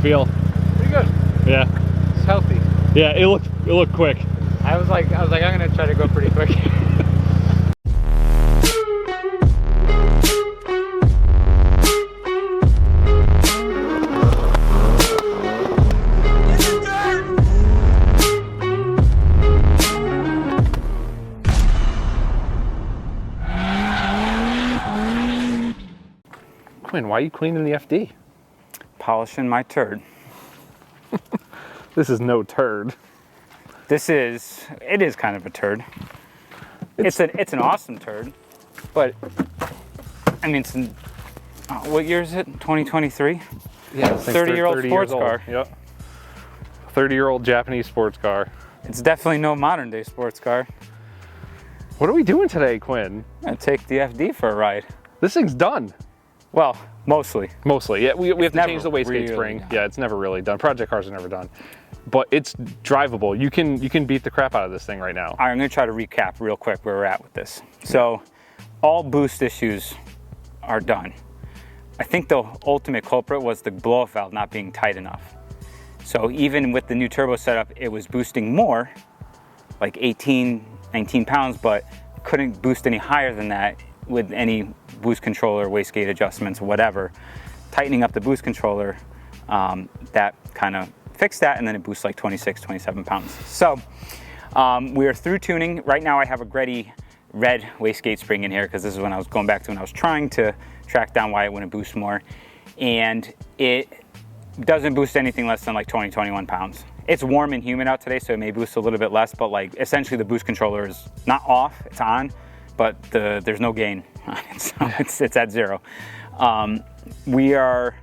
feel? Pretty good. Yeah. It's healthy. Yeah, it looked quick. I was like, I'm gonna try to go pretty quick. Quinn, why are you cleaning the FD? Polishing my turd. This is no turd. It is kind of a turd. It's an awesome turd, but I mean, what year is it? 2023? Yeah, 30-year-old sports car. Yep. 30-year-old Japanese sports car. It's definitely no modern day sports car. What are we doing today, Quinn? I'm gonna take the FD for a ride. This thing's done. Well, mostly. Mostly, yeah. We have to change the wastegate really spring. done. Yeah, it's never really done. Project cars are never done, but it's drivable. You can beat the crap out of this thing right now. All right, I'm gonna try to recap real quick where we're at with this. So, all boost issues are done. I think the ultimate culprit was the blow-off valve not being tight enough. So even with the new turbo setup, it was boosting more, like 18, 19 pounds, but couldn't boost any higher than that with any boost controller, wastegate adjustments, whatever. Tightening up the boost controller, that kind of fixed that, and then it boosts like 26, 27 pounds. So we are through tuning. Right now I have a Greddy red wastegate spring in here because this is when I was going back to when I was trying to track down why it wouldn't boost more. And it doesn't boost anything less than like 20, 21 pounds. It's warm and humid out today, so it may boost a little bit less, but like essentially the boost controller is not off, it's on, but there's no gain on it, so it's at zero. We are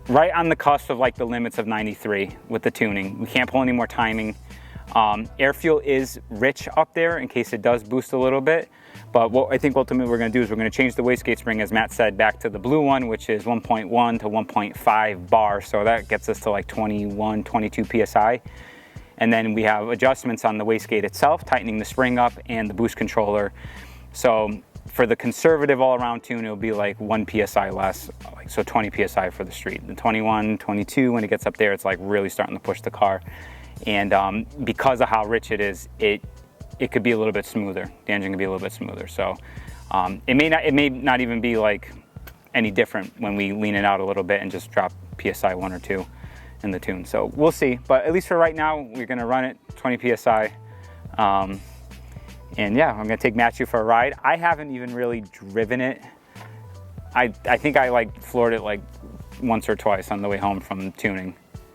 right on the cusp of like the limits of 93 with the tuning. We can't pull any more timing. Air fuel is rich up there in case it does boost a little bit. But what I think ultimately we're going to do is we're going to change the wastegate spring, as Matt said, back to the blue one, which is 1.1 to 1.5 bar. So that gets us to like 21, 22 PSI. And then we have adjustments on the wastegate itself, tightening the spring up and the boost controller. So for the conservative all-around tune, it'll be like 1 PSI less, so 20 PSI for the street. The 21, 22, when it gets up there, it's like really starting to push the car. And because of how rich it is, it could be a little bit smoother. The engine could be a little bit smoother. So it may not even be like any different when we lean it out a little bit and just drop PSI 1 or 2 in the tune. So we'll see. But at least for right now, we're gonna run it 20 PSI. And yeah, I'm gonna take Matchew for a ride. I haven't even really driven it. I think I like floored it like once or twice on the way home from tuning.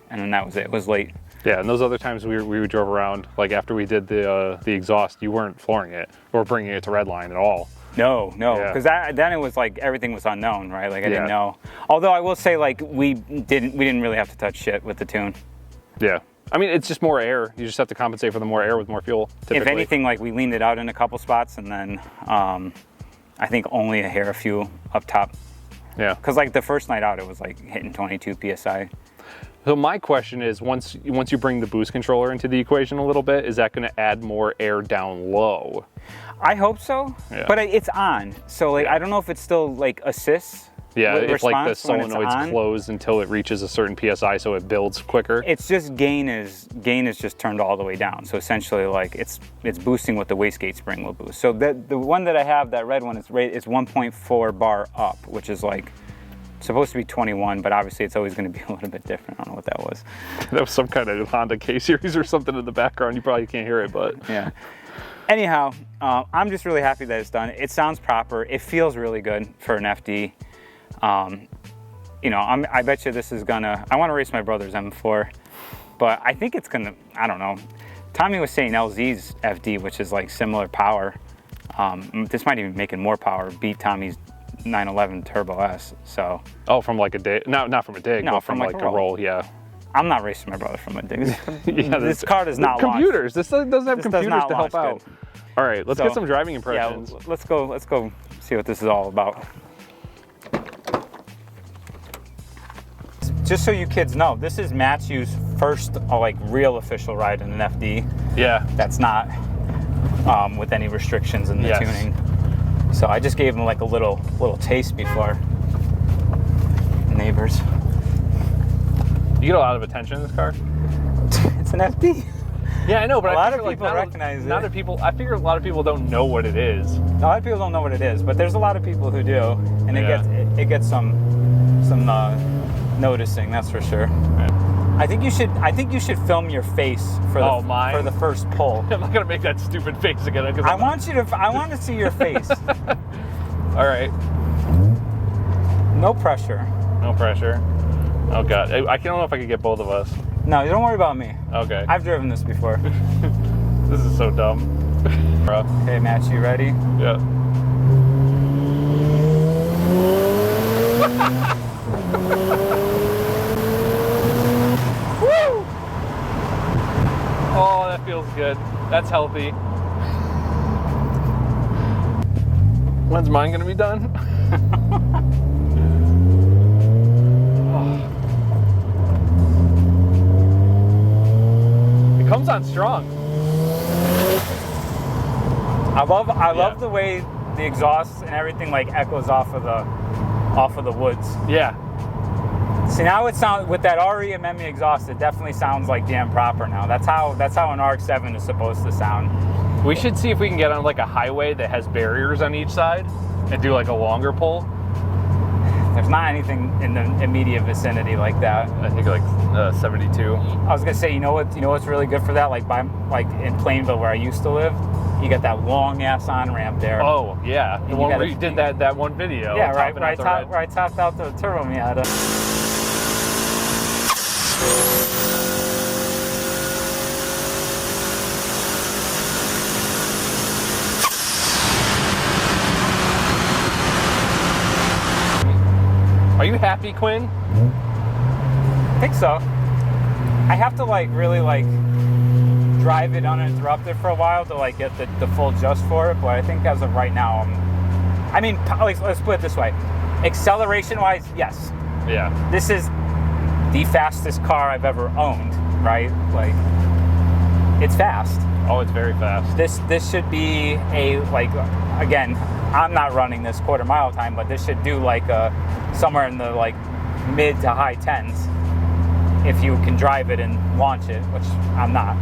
And then that was it. It was late. Yeah, and those other times we drove around, like after we did the exhaust, you weren't flooring it or bringing it to redline at all. No, because then it was like everything was unknown, right? Like I didn't know. Although I will say, like we didn't really have to touch shit with the tune. Yeah, I mean it's just more air. You just have to compensate for the more air with more fuel. Typically. If anything, like we leaned it out in a couple spots, and then I think only a hair of fuel up top. Yeah. Because like the first night out, it was like hitting 22 PSI. So my question is, once you bring the boost controller into the equation a little bit, is that going to add more air down low? I hope so, but it's on. So like I don't know if it's still like assists. Yeah, if like the solenoid's closed until it reaches a certain PSI, so it builds quicker. It's just gain is just turned all the way down. So essentially, like it's boosting what the wastegate spring will boost. So the one that I have, that red one, is 1.4 bar up, which is like supposed to be 21, but obviously it's always going to be a little bit different. I don't know what that was. That was some kind of Honda K-Series or something in the background. You probably can't hear it, but yeah. Anyhow, I'm just really happy that it's done. It sounds proper. It feels really good for an FD. You know, I bet you this is gonna, I want to race my brother's M4, but I think it's gonna, I don't know. Tommy was saying LZ's FD, which is like similar power. This might even make it more power, beat Tommy's 911 Turbo S. So. Oh, from like a dig? No, not from a dig, but from like a roll. Yeah. I'm not racing my brother from a dig. Yeah, this car does not computers. Launch. This doesn't have computers to help out. Good. All right, let's get some driving impressions. Yeah, let's go see what this is all about. Just so you kids know, this is Matchew's first like real official ride in an FD. Yeah. That's not with any restrictions in the tuning. So I just gave him like a little taste before. Neighbors. You get a lot of attention in this car. It's an FD. Yeah, I know, but A lot I of figure, people recognize it. Not a people. I figure a lot of people don't know what it is. A lot of people don't know what it is, but there's a lot of people who do, and Yeah. it gets some noticing. That's for sure. Yeah. I think you should film your face for mine? for the first pull. I'm not gonna make that stupid face again. I want to see your face. All right. No pressure. No pressure. Oh God, I don't know if I could get both of us. No, you don't worry about me. Okay. I've driven this before. This is so dumb. Bro. Okay, Match, you ready? Yeah. Woo! Oh, that feels good. That's healthy. When's mine gonna be done? It comes on strong. I love the way the exhaust and everything like echoes off of the woods. Yeah. See, now it sounds with that RE and Memmi exhaust, it definitely sounds like damn proper now. That's how an RX-7 is supposed to sound. We should see if we can get on like a highway that has barriers on each side and do like a longer pull. There's not anything in the immediate vicinity like that. I think like 72. I was gonna say, you know what's really good for that? Like in Plainville where I used to live, you got that long ass on ramp there. Oh yeah, the you one gotta- where you did that one video. Yeah, right. topping Where out the red. I topped out the Turbo Miata. Are you happy, Quinn? I think so. I have to like really like drive it uninterrupted for a while to like get the full just for it. But I think as of right now, let's put it this way: acceleration wise, yes, Yeah. this is the fastest car I've ever owned. Right? Like, it's fast. Oh, it's very fast. This should be a like again. I'm not running this quarter mile time, but this should do like somewhere in the like mid to high 10s if you can drive it and launch it, which I'm not.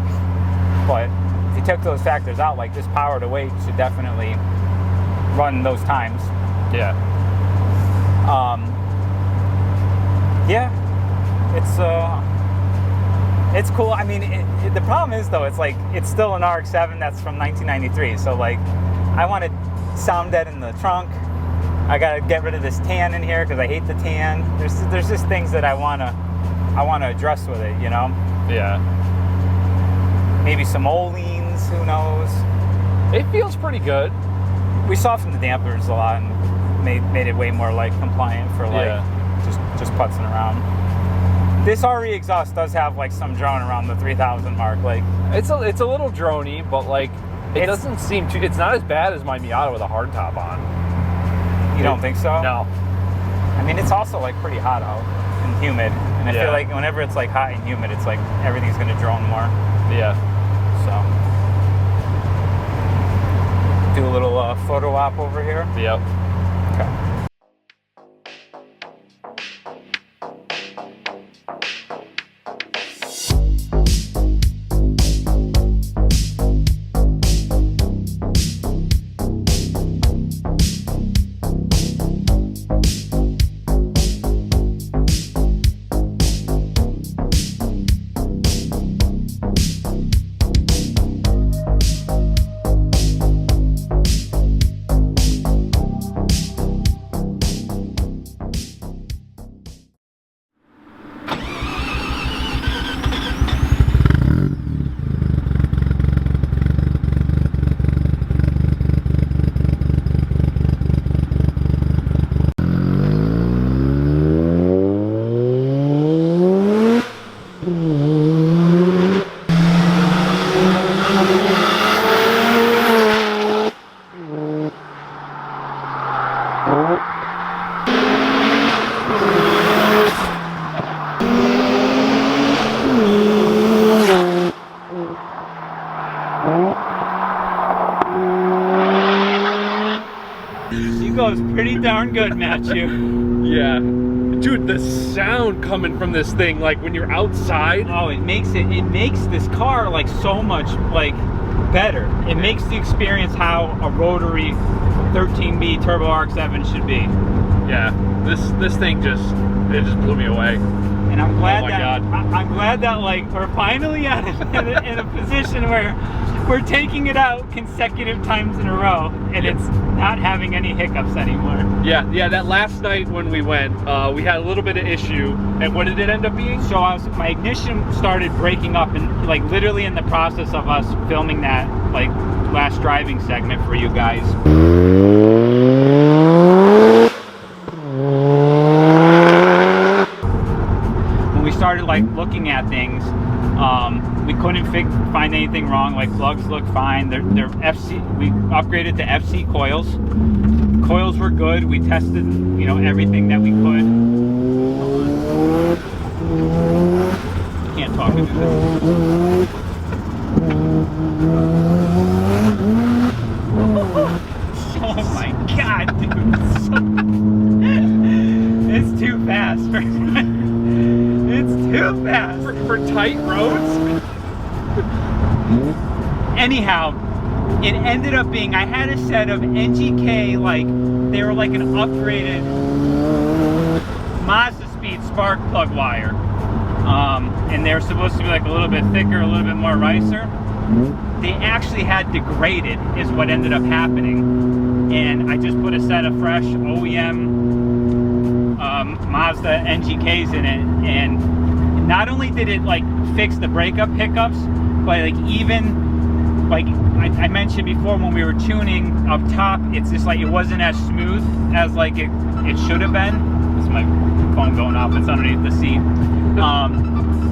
But if you took those factors out, like this power to weight should definitely run those times. Yeah. Yeah, it's cool. I mean, the problem is though, it's like it's still an RX-7 that's from 1993. So like, I want to sound dead in the trunk. I gotta get rid of this tan in here because I hate the tan. There's just things that I wanna address with it, you know. Yeah. Maybe some Oleans, who knows? It feels pretty good. We softened the dampers a lot and made it way more like compliant for like just putzing around. This RE exhaust does have like some drone around the 3,000 mark. Like It's a little droney, but like it doesn't seem too. It's not as bad as my Miata with a hardtop on. you don't think so? No. I mean, it's also like pretty hot out and humid, and I Yeah. feel like whenever it's like hot and humid, it's like everything's gonna drone more. Yeah. So do a little photo op over here. Yep. Okay. She goes pretty darn good, Matchew. Yeah. Dude, the sound coming from this thing, like when you're outside. Oh, it makes this car like so much like better. It makes the experience how a rotary 13B Turbo RX-7 should be. Yeah, this thing just blew me away. And I'm glad Oh my that God. I'm glad that like we're finally in a position where we're taking it out consecutive times in a row, and it's not having any hiccups anymore. Yeah, that last night when we went, we had a little bit of issue, and what did it end up being? So my ignition started breaking up, and like literally in the process of us filming that like last driving segment for you guys. When we started like looking at things, we couldn't find anything wrong. Like plugs look fine. They're FC. We upgraded to FC coils. Coils were good. We tested, you know, everything that we could. Can't talk into this. Oh my God, dude! It's too fast. It's too fast For tight roads? Anyhow, it ended up being, I had a set of NGK, like, they were like an upgraded Mazda Speed spark plug wire. And they were supposed to be like a little bit thicker, a little bit more ricer. They actually had degraded, is what ended up happening. And I just put a set of fresh OEM Mazda NGKs in it, and not only did it like fix the breakup hiccups, but like even like I mentioned before, when we were tuning up top, it's just like it wasn't as smooth as like it should have been. This is my phone going off, it's underneath the seat.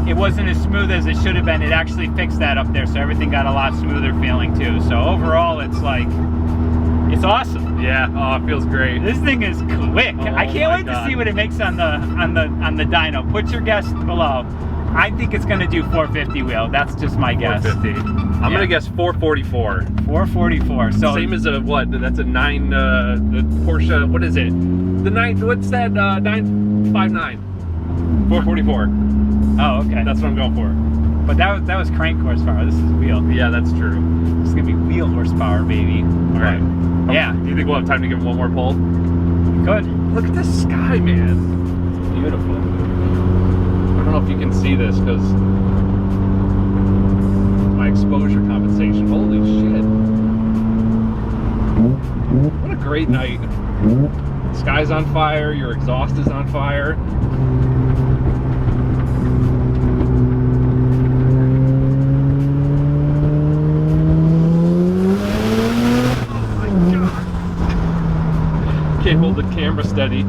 It wasn't as smooth as it should have been. It actually fixed that up there, so everything got a lot smoother feeling too. So overall, it's like, it's awesome. Yeah, oh, it feels great. This thing is quick. Oh, I can't wait God. to see what it makes on the dyno. Put your guess below. I think it's gonna do 450 wheel. That's just my guess. 450. I'm gonna guess 444. 444. So Same as a what? That's a 9. The Porsche. What is it? The 9. What's that? 959. 444. oh, okay. That's what I'm going for. But that was crank horsepower. This is wheel. Yeah, that's true. It's gonna be wheel horsepower, baby. All right. Yeah. Do you think we'll have time to give him one more pull? Good. Look at the sky, man. Beautiful. I don't know if you can see this because my exposure compensation. Holy shit. What a great night. The sky's on fire, your exhaust is on fire. Oh my God. Can't hold the camera steady.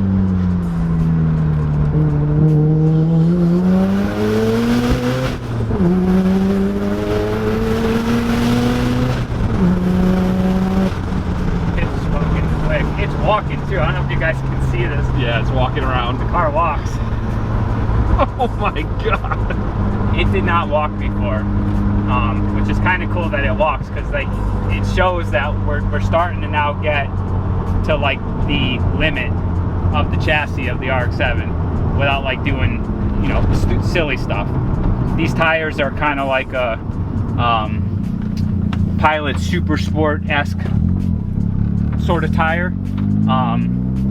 Walking too. I don't know if you guys can see this. Yeah, it's walking around. The car walks. Oh my God. It did not walk before, which is kind of cool that it walks, because like it shows that we're starting to now get to like the limit of the chassis of the RX-7 without like doing, you know, silly stuff. These tires are kind of like a Pilot Super Sport-esque sort of tire.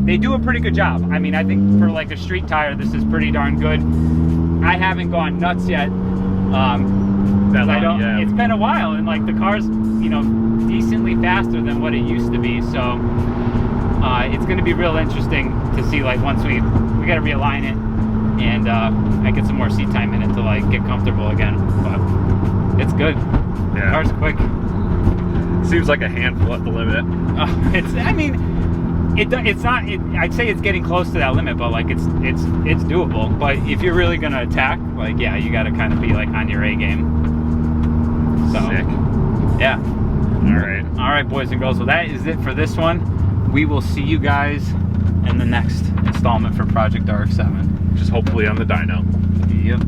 They do a pretty good job. I mean, I think for like a street tire, this is pretty darn good. I haven't gone nuts yet. It's been a while, and like the car's, you know, decently faster than what it used to be. So it's going to be real interesting to see, like, once we got to realign it, and I get some more seat time in it to like get comfortable again. But it's good. Yeah. The car's quick. Seems like a handful at the limit. It's not. I'd say it's getting close to that limit, but like it's doable. But if you're really gonna attack, like, yeah, you got to kind of be like on your A game. So, Sick. yeah. All right, boys and girls. Well, that is it for this one. We will see you guys in the next installment for Project RX-7. Just hopefully on the dyno. Yep.